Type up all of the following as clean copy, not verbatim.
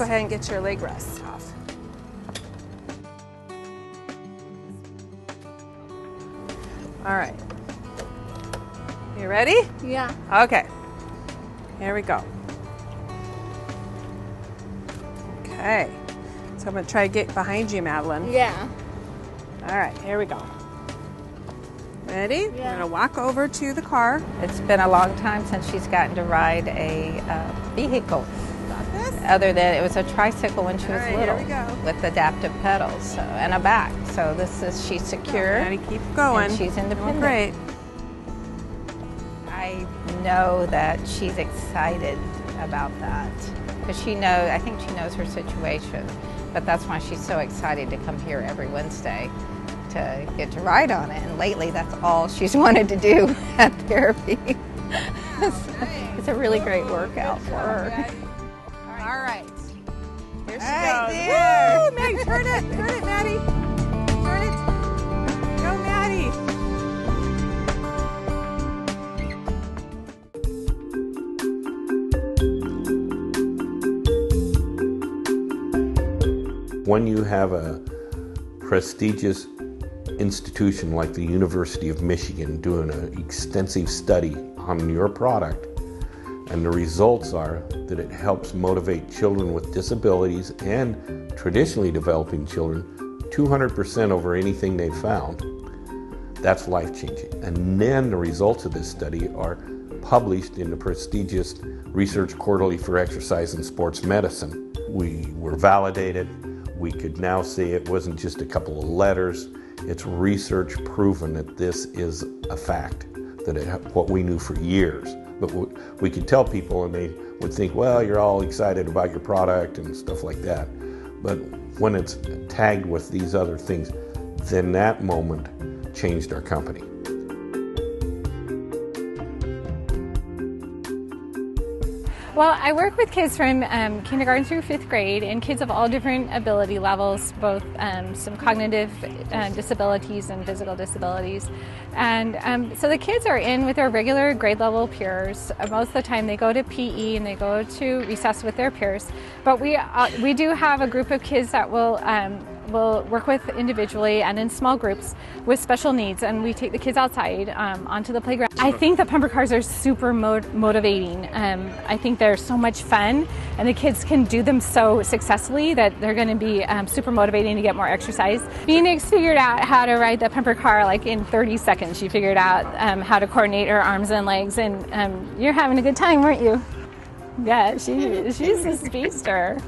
go ahead and get your leg rests off. All right. You ready? Yeah. Okay. Here we go. Okay. So I'm going to try to get behind you, Madeline. Yeah. All right, here we go. Ready? Yeah. We're going to walk over to the car. It's been a long time since she's gotten to ride a vehicle. Got this? Other than it was a tricycle when she was All right, little here we go. with adaptive pedals and a back. So this is, she's secure. Maddie, keep going. And she's independent. Great. I know that she's excited about that because I think she knows her situation, but that's why she's so excited to come here every Wednesday to get to ride on it. And lately that's all she's wanted to do at therapy. It's a really great workout for her. All right. Here she Right goes. there. Woo! Maggie, turn it, Maddie. Turn it. Go, Maddie. When you have a prestigious institution like the University of Michigan doing an extensive study on your product, and the results are that it helps motivate children with disabilities and traditionally developing children 200% over anything they've found, that's life-changing. And then the results of this study are published in the prestigious Research Quarterly for Exercise and Sports Medicine. We were validated. We could now say it wasn't just a couple of letters. It's research proven that this is a fact, that what we knew for years. But we could tell people and they would think, well, you're all excited about your product and stuff like that. But when it's tagged with these other things, then that moment changed our company. Well, I work with kids from kindergarten through 5th grade and kids of all different ability levels, both some cognitive disabilities and physical disabilities. And so the kids are in with their regular grade level peers. Most of the time they go to PE and they go to recess with their peers. But we do have a group of kids that will work with individually and in small groups with special needs, and we take the kids outside onto the playground. I think the bumper cars are super motivating. I think they're so much fun, and the kids can do them so successfully that they're going to be super motivating to get more exercise. Phoenix figured out how to ride the bumper car like in 30 seconds. She figured out how to coordinate her arms and legs, and you're having a good time, weren't you? Yeah, she's a speedster.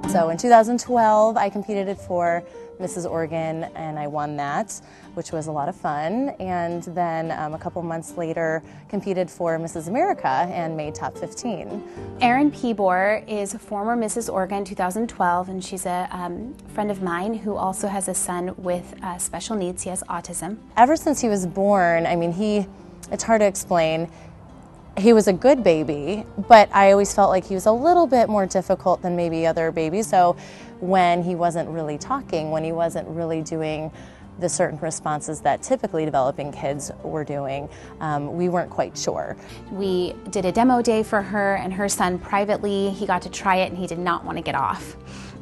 So in 2012, I competed for Mrs. Oregon and I won that, which was a lot of fun. And then a couple months later, competed for Mrs. America and made top 15. Erin Peebor is former Mrs. Oregon 2012, and she's a friend of mine who also has a son with special needs. He has autism. Ever since he was born, I mean, it's hard to explain. He was a good baby, but I always felt like he was a little bit more difficult than maybe other babies. So when he wasn't really talking, when he wasn't really doing the certain responses that typically developing kids were doing, we weren't quite sure. We did a demo day for her and her son privately. He got to try it and he did not want to get off.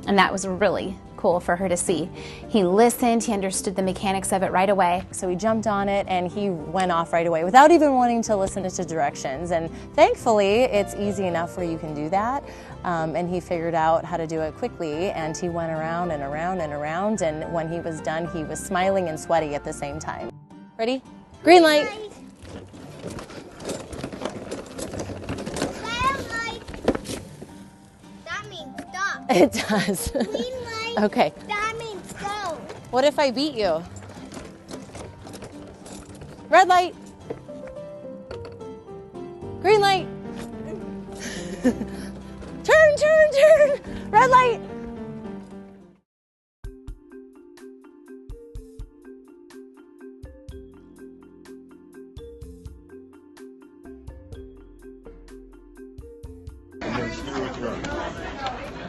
And that was really cool for her to see. He listened, he understood the mechanics of it right away. So he jumped on it and he went off right away without even wanting to listen to directions. And thankfully, it's easy enough where you can do that. And he figured out how to do it quickly, and he went around and around and around, and when he was done, he was smiling and sweaty at the same time. Ready? Green light. That means stop. It does. Green light. Okay. That means go. What if I beat you? Red light. Green light. Turn, turn, turn. Red light.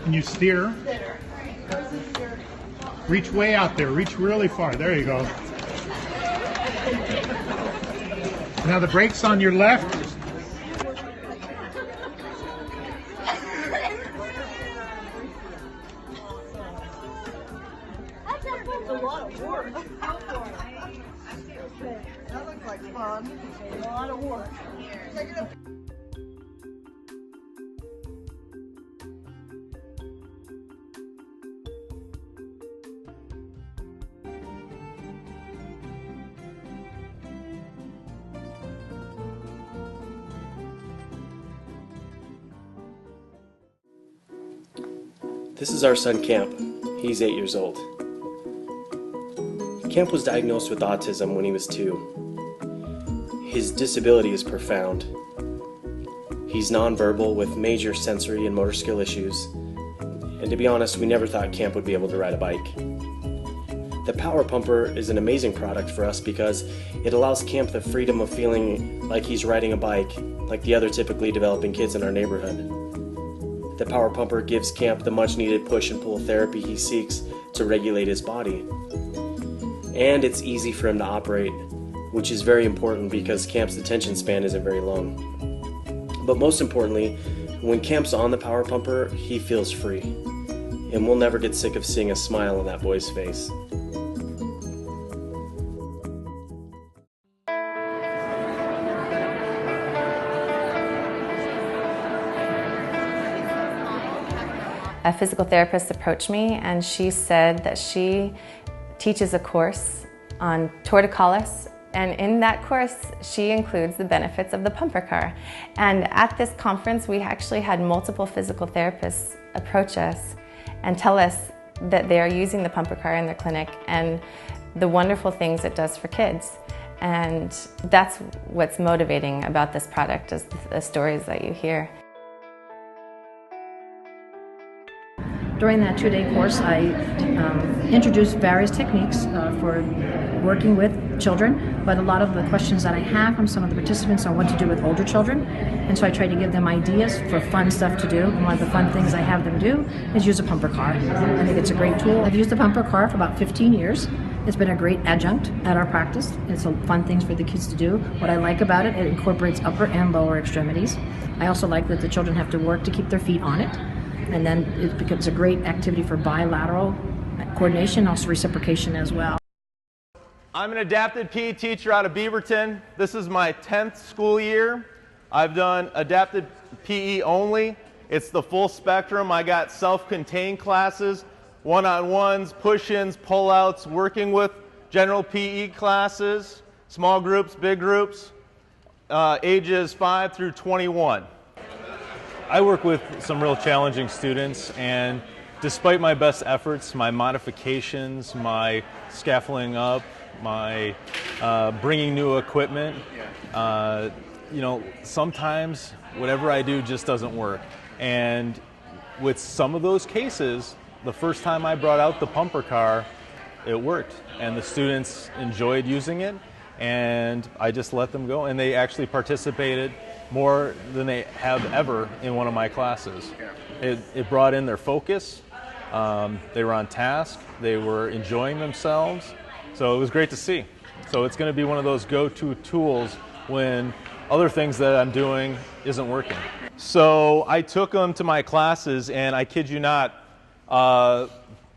Can you steer? Reach way out there. Reach really far. There you go. Now the brake's on your left. That's a lot of work. That looks like fun. A lot of work. Take it up. This is our son Camp. He's 8 years old. Camp was diagnosed with autism when he was 2. His disability is profound. He's nonverbal with major sensory and motor skill issues. And to be honest, we never thought Camp would be able to ride a bike. The Power Pumper is an amazing product for us because it allows Camp the freedom of feeling like he's riding a bike, like the other typically developing kids in our neighborhood. The Power Pumper gives Camp the much needed push and pull therapy he seeks to regulate his body. And it's easy for him to operate, which is very important because Camp's attention span isn't very long. But most importantly, when Camp's on the Power Pumper, he feels free. And we'll never get sick of seeing a smile on that boy's face. A physical therapist approached me and she said that she teaches a course on torticollis, and in that course she includes the benefits of the pumper car. And at this conference we actually had multiple physical therapists approach us and tell us that they are using the pumper car in their clinic and the wonderful things it does for kids. And that's what's motivating about this product, is the stories that you hear. During that 2-day course, I introduced various techniques for working with children, but a lot of the questions that I have from some of the participants are what to do with older children. And so I try to give them ideas for fun stuff to do. And one of the fun things I have them do is use a pumper car. I think it's a great tool. I've used the pumper car for about 15 years. It's been a great adjunct at our practice. It's a fun things for the kids to do. What I like about it, it incorporates upper and lower extremities. I also like that the children have to work to keep their feet on it. And then it becomes a great activity for bilateral coordination, also reciprocation as well. I'm an adapted PE teacher out of Beaverton. This is my 10th school year. I've done adapted PE only. It's the full spectrum. I got self-contained classes, one-on-ones, push-ins, pull-outs, working with general PE classes, small groups, big groups, ages 5 through 21. I work with some real challenging students, and despite my best efforts, my modifications, my scaffolding up, my bringing new equipment, you know, sometimes whatever I do just doesn't work. And with some of those cases, the first time I brought out the pumper car, it worked, and the students enjoyed using it, and I just let them go, and they actually participated more than they have ever in one of my classes. It brought in their focus, they were on task, they were enjoying themselves, so it was great to see. So it's going to be one of those go-to tools when other things that I'm doing isn't working. So I took them to my classes, and I kid you not,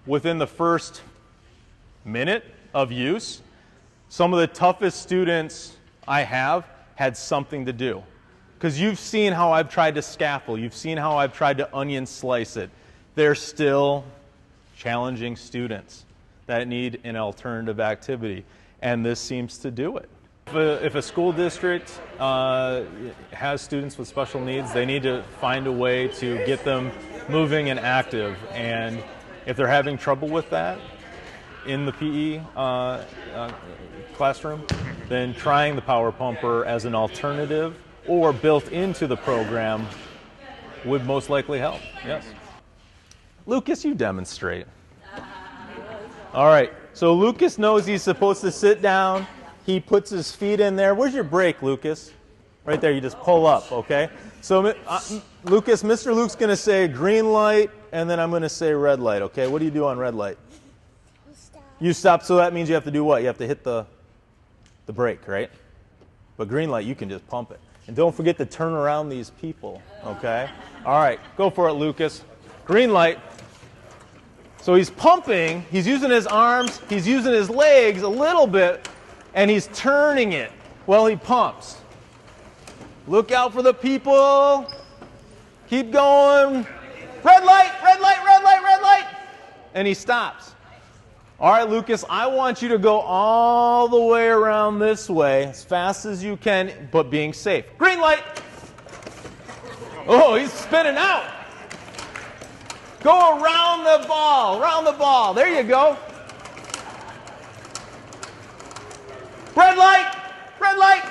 within the first minute of use, some of the toughest students I have had something to do. Because you've seen how I've tried to scaffold, you've seen how I've tried to onion slice it. They're still challenging students that need an alternative activity, and this seems to do it. If a school district has students with special needs, they need to find a way to get them moving and active, and if they're having trouble with that in the PE classroom, then trying the Power Pumper as an alternative or built into the program would most likely help, yes. Lucas, you demonstrate. All right, so Lucas knows he's supposed to sit down. He puts his feet in there. Where's your brake, Lucas? Right there, you just pull up, okay? So Lucas, Mr. Luke's gonna say green light, and then I'm gonna say red light, okay? What do you do on red light? You stop, so that means you have to do what? You have to hit the brake, right? But green light, you can just pump it. And don't forget to turn around these people, okay? All right, go for it, Lucas. Green light. So he's pumping, he's using his arms, he's using his legs a little bit, and he's turning it while he pumps. Look out for the people. Keep going. Red light, red light, red light, red light. And he stops. All right, Lucas, I want you to go all the way around this way as fast as you can, but being safe. Green light. Oh, he's spinning out. Go around the ball, around the ball. There you go. Red light, red light.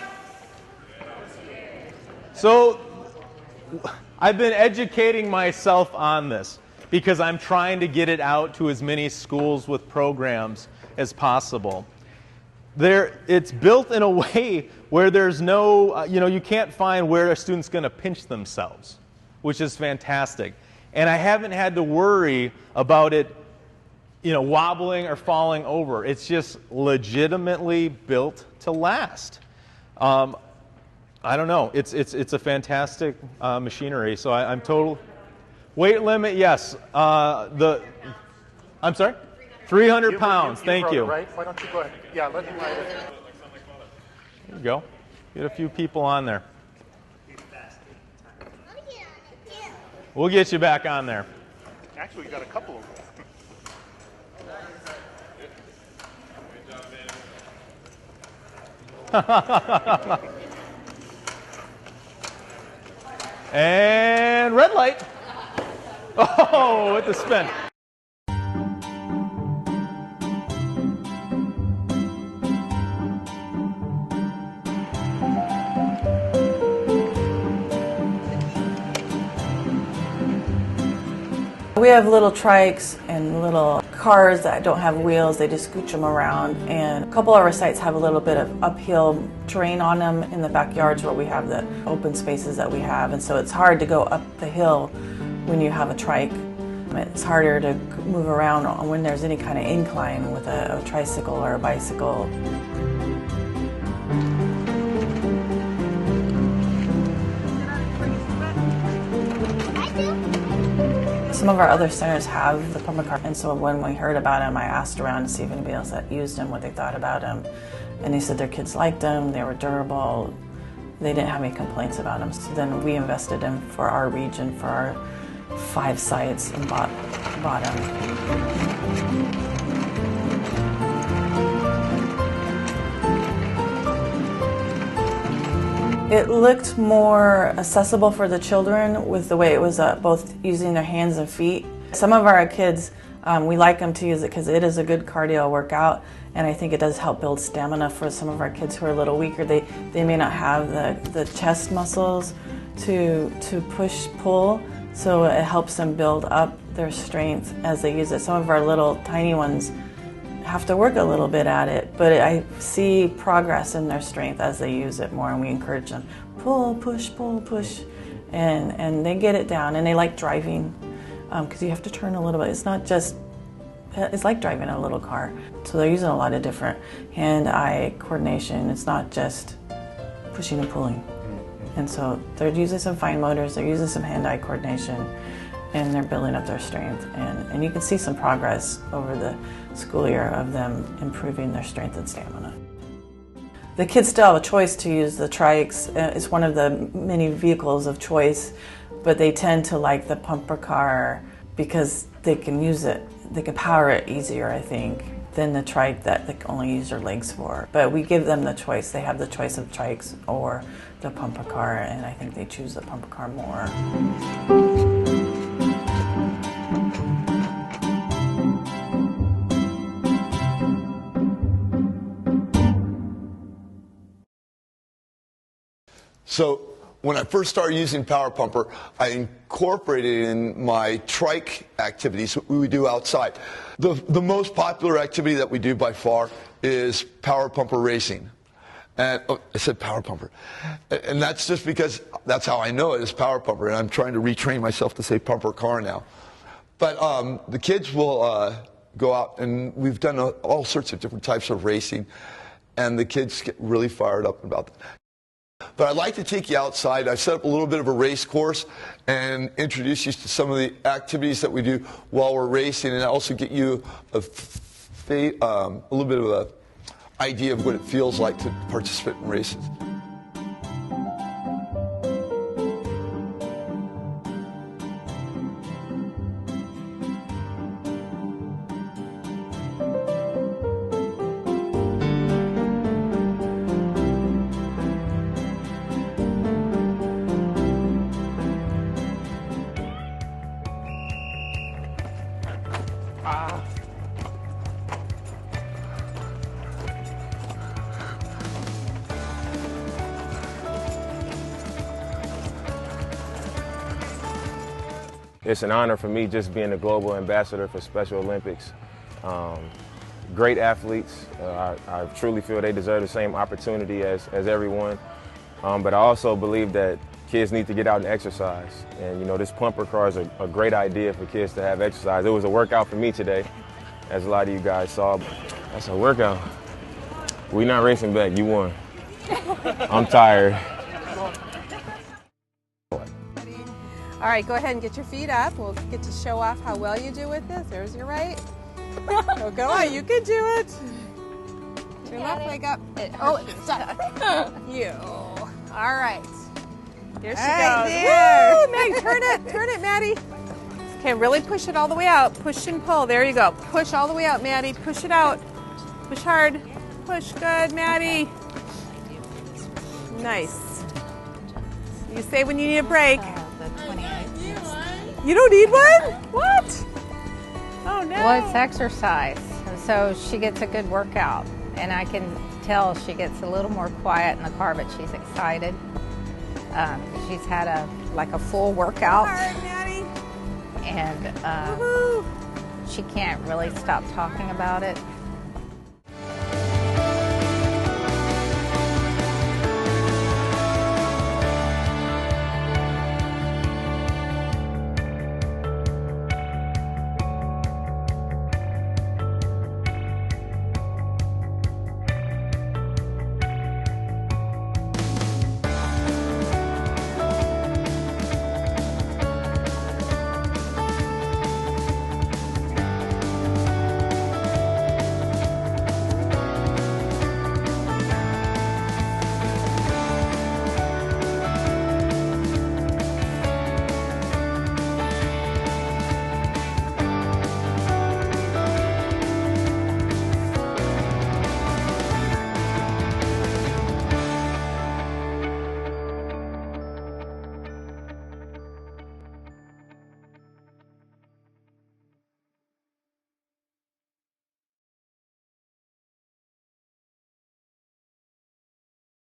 So I've been educating myself on this because I'm trying to get it out to as many schools with programs as possible. It's built in a way where there's no, you can't find where a student's going to pinch themselves, which is fantastic. And I haven't had to worry about it, wobbling or falling over. It's just legitimately built to last. I don't know. It's a fantastic machinery. So I'm total. Weight limit, yes. I'm sorry? 300 pounds. Thank you. Right? Why don't you go ahead? Yeah, let him ride it. There you go. Get a few people on there. We'll get you back on there. Actually, we got a couple of them. And red light. Oh, with the spin. We have little trikes and little cars that don't have wheels, they just scooch them around. And a couple of our sites have a little bit of uphill terrain on them in the backyards where we have the open spaces that we have. And so it's hard to go up the hill when you have a trike. It's harder to move around when there's any kind of incline with a tricycle or a bicycle. Some of our other centers have the pumper car, and so when we heard about them, I asked around to see if anybody else that used them, what they thought about them. And they said their kids liked them, they were durable, they didn't have any complaints about them. So then we invested in for our region, for our 5 sites, and bought them. It looked more accessible for the children with the way it was both using their hands and feet. Some of our kids, we like them to use it because it is a good cardio workout, and I think it does help build stamina for some of our kids who are a little weaker. They may not have the chest muscles to push, pull, so it helps them build up their strength as they use it. Some of our little tiny ones have to work a little bit at it, but I see progress in their strength as they use it more, and we encourage them, pull, push, and they get it down, and they like driving because you have to turn a little bit. It's not just, it's like driving a little car. So they're using a lot of different hand-eye coordination. It's not just pushing and pulling. And so they're using some fine motors, they're using some hand-eye coordination, and they're building up their strength. And you can see some progress over the school year of them improving their strength and stamina. The kids still have a choice to use the trikes. It's one of the many vehicles of choice, but they tend to like the pumper car because they can use it, they can power it easier, I think, than the trike that they can only use their legs for. But we give them the choice. They have the choice of trikes or the pumper car, and I think they choose the pumper car more. So when I first started using Power Pumper, I incorporated it in my trike activities we would do outside. The most popular activity that we do by far is Power Pumper racing. And I said Power Pumper. And that's just because that's how I know it is Power Pumper, and I'm trying to retrain myself to say pumper car now. But the kids will go out, and we've done all sorts of different types of racing, and the kids get really fired up about that. But I'd like to take you outside. I've set up a little bit of a race course and introduce you to some of the activities that we do while we're racing, and also get you a little bit of an idea of what it feels like to participate in races. It's an honor for me just being the global ambassador for Special Olympics. Great athletes. I truly feel they deserve the same opportunity as everyone. But I also believe that kids need to get out and exercise. And you know, this pumper car is a great idea for kids to have exercise. It was a workout for me today, as a lot of you guys saw. That's a workout. We're not racing back, you won. I'm tired. All right, go ahead and get your feet up. We'll get to show off how well you do with this. There's your right. Oh, go on, you can do it. Your left leg up. Oh, stop. You. All right. There she goes. There. Woo, Maddie, turn it, Maddie. Okay, really push it all the way out. Push and pull. There you go. Push all the way out, Maddie. Push it out. Push hard. Push good, Maddie. Nice. You say when you need a break. You don't need one? What? Oh no. Well, it's exercise, and so she gets a good workout, and I can tell she gets a little more quiet in the car, but she's excited. She's had a full workout, and she can't really stop talking about it.